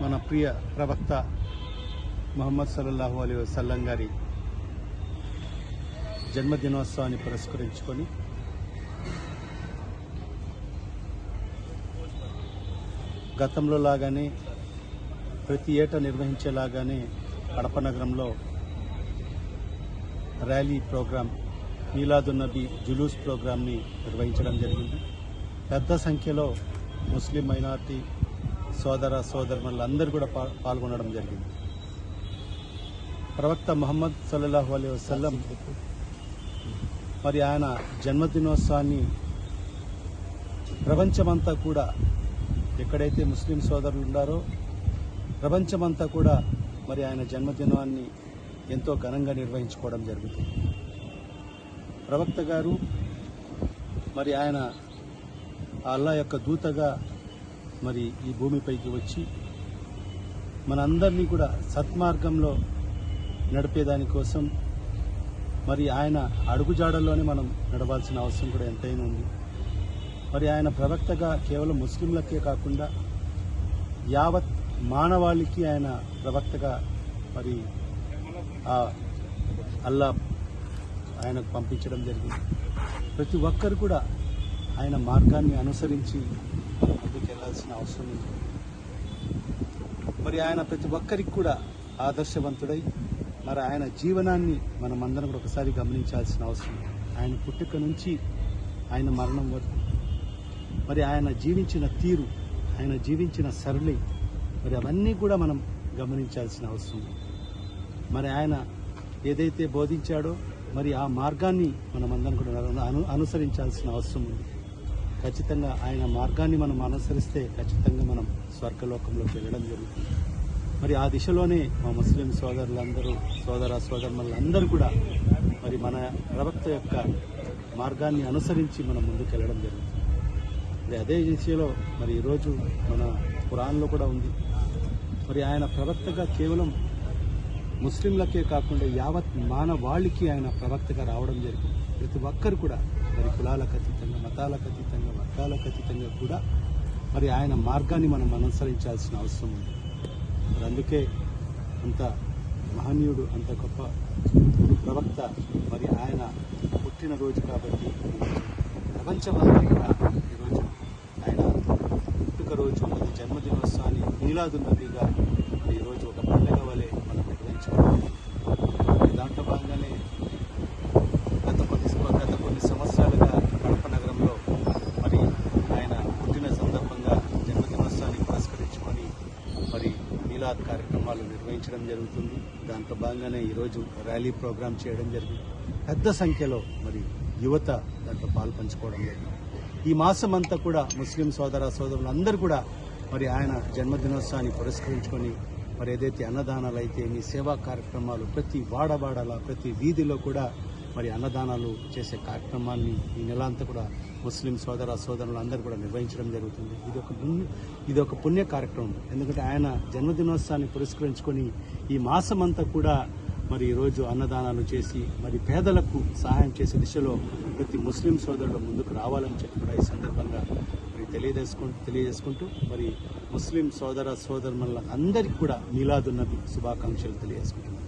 మన ప్రియ ప్రవక్త ముహమ్మద్ సల్లల్లాహు అలైహి వసల్లం గారి జన్మదినోత్సవాన్ని పురస్కరించుకొని గతంలో లాగానే ప్రతి ఏటా నిర్వహించేలాగానే కడప నగరంలో ర్యాలీ ప్రోగ్రాం మీలాదున్నబీ జులూస్ ప్రోగ్రాంని నిర్వహించడం జరిగింది. పెద్ద సంఖ్యలో ముస్లిం మైనారిటీ సోదర సోదరులందరూ కూడా పాల్గొనడం జరిగింది. ప్రవక్త ముహమ్మద్ సల్లల్లాహు అలైహి వసల్లం మరి ఆయన జన్మదినోత్సవాన్ని ప్రపంచమంతా కూడా ఎక్కడైతే ముస్లిం సోదరులు ఉన్నారో ప్రపంచమంతా కూడా మరి ఆయన జన్మదినాన్ని ఎంతో ఘనంగా నిర్వహించుకోవడం జరుగుతుంది. ప్రవక్త గారు మరి ఆయన అల్లా యొక్క దూతగా మరి ఈ భూమిపైకి వచ్చి మనందరినీ కూడా సత్మార్గంలో నడిపేదానికోసం మరి ఆయన అడుగుజాడల్లోనే మనం నడవాల్సిన అవసరం కూడా ఎంతైనా ఉంది. మరి ఆయన ప్రవక్తగా కేవలం ముస్లింలకే కాకుండా యావత్ మానవాళికి ఆయన ప్రవక్తగా మరి అల్లా ఆయనకు పంపించడం జరిగింది. ప్రతి ఒక్కరు కూడా ఆయన మార్గాన్ని అనుసరించి ముందుకు వెళ్లాల్సిన అవసరం ఉంది. మరి ఆయన ప్రతి ఒక్కరికి కూడా ఆదర్శవంతుడై మరి ఆయన జీవనాన్ని మనం అందరం కూడా ఒకసారి గమనించాల్సిన అవసరం. ఆయన పుట్టుక నుంచి ఆయన మరణం వరకు మరి ఆయన జీవించిన తీరు, ఆయన జీవించిన సరళి మరి అవన్నీ కూడా మనం గమనించాల్సిన అవసరం. మరి ఆయన ఏదైతే బోధించాడో మరి ఆ మార్గాన్ని మనమందరం కూడా అనుసరించాల్సిన అవసరం ఉంది. ఖచ్చితంగా ఆయన మార్గాన్ని మనం అనుసరిస్తే ఖచ్చితంగా మనం స్వర్గలోకంలోకి వెళ్ళడం జరుగుతుంది. మరి ఆ దిశలోనే మా ముస్లిం సోదరులందరూ సోదర సోదరులందరూ కూడా మరి మన ప్రవక్త యొక్క మార్గాన్ని అనుసరించి మనం ముందుకు వెళ్ళడం జరుగుతుంది. మరి అదే దిశలో మరి ఈరోజు మన ఖురాన్లో కూడా ఉంది. మరి ఆయన ప్రవక్తగా కేవలం ముస్లింలకే కాకుండా యావత్ మానవాళికి ఆయన ప్రవక్తగా రావడం జరిగింది. ప్రతి ఒక్కరు కూడా మరి కులాలకు అతీతంగా, మతాలకు అతీతంగా, వర్గాలకు అతీతంగా కూడా మరి ఆయన మార్గాన్ని మనం అనుసరించాల్సిన అవసరం ఉంది. మరి అందుకే అంత మహనీయుడు, అంత గొప్ప ప్రవక్త మరి ఆయన పుట్టినరోజు కాబట్టి ప్రపంచమంతా కూడా ఈరోజు ఆయన పుట్టుక రోజు మరి జన్మదినోత్సవాన్ని మీలాదున్నబీగా మరి ఈరోజు ఒక పండుగ వలె మనం నిర్వహించుకోవాలి. దాంట్లో భాగంగానే గత కొన్ని సంవత్సరాలుగా కడప నగరంలో మరి ఆయన పుట్టిన సందర్భంగా జన్మదినోత్సవాన్ని పురస్కరించుకొని మరి మీలాద్ కార్యక్రమాలు నిర్వహించడం జరుగుతుంది. దాంట్లో భాగంగానే ఈరోజు ర్యాలీ ప్రోగ్రాం చేయడం జరిగింది. పెద్ద సంఖ్యలో మరి యువత దాంట్లో పాల్పంచుకోవడం జరిగింది. ఈ మాసం అంతా కూడా ముస్లిం సోదర సోదరులందరూ కూడా మరి ఆయన జన్మదినోత్సవాన్ని పురస్కరించుకొని మరి ఏదైతే అన్నదానాలు అయితే మీ సేవా కార్యక్రమాలు ప్రతి వాడవాడల ప్రతి వీధిలో కూడా మరి అన్నదానాలు చేసే కార్యక్రమాన్ని ఈ నెల అంతా కూడా ముస్లిం సోదర సోదరులందరూ కూడా నిర్వహించడం జరుగుతుంది. ఇది ఒక పుణ్య కార్యక్రమం. ఎందుకంటే ఆయన జన్మదినోత్సవాన్ని పురస్కరించుకొని ఈ మాసం అంతా కూడా మరి ఈరోజు అన్నదానాలు చేసి మరి పేదలకు సహాయం చేసే దిశలో ప్రతి ముస్లిం సోదరులు ముందుకు రావాలని చెప్పి కూడా ఈ సందర్భంగా మరి తెలియజేసుకుంటూ మరి ముస్లిం సోదర సోదరుల అందరికీ కూడా మీలాదున్నబీ శుభాకాంక్షలు తెలియజేసుకుంటున్నాను.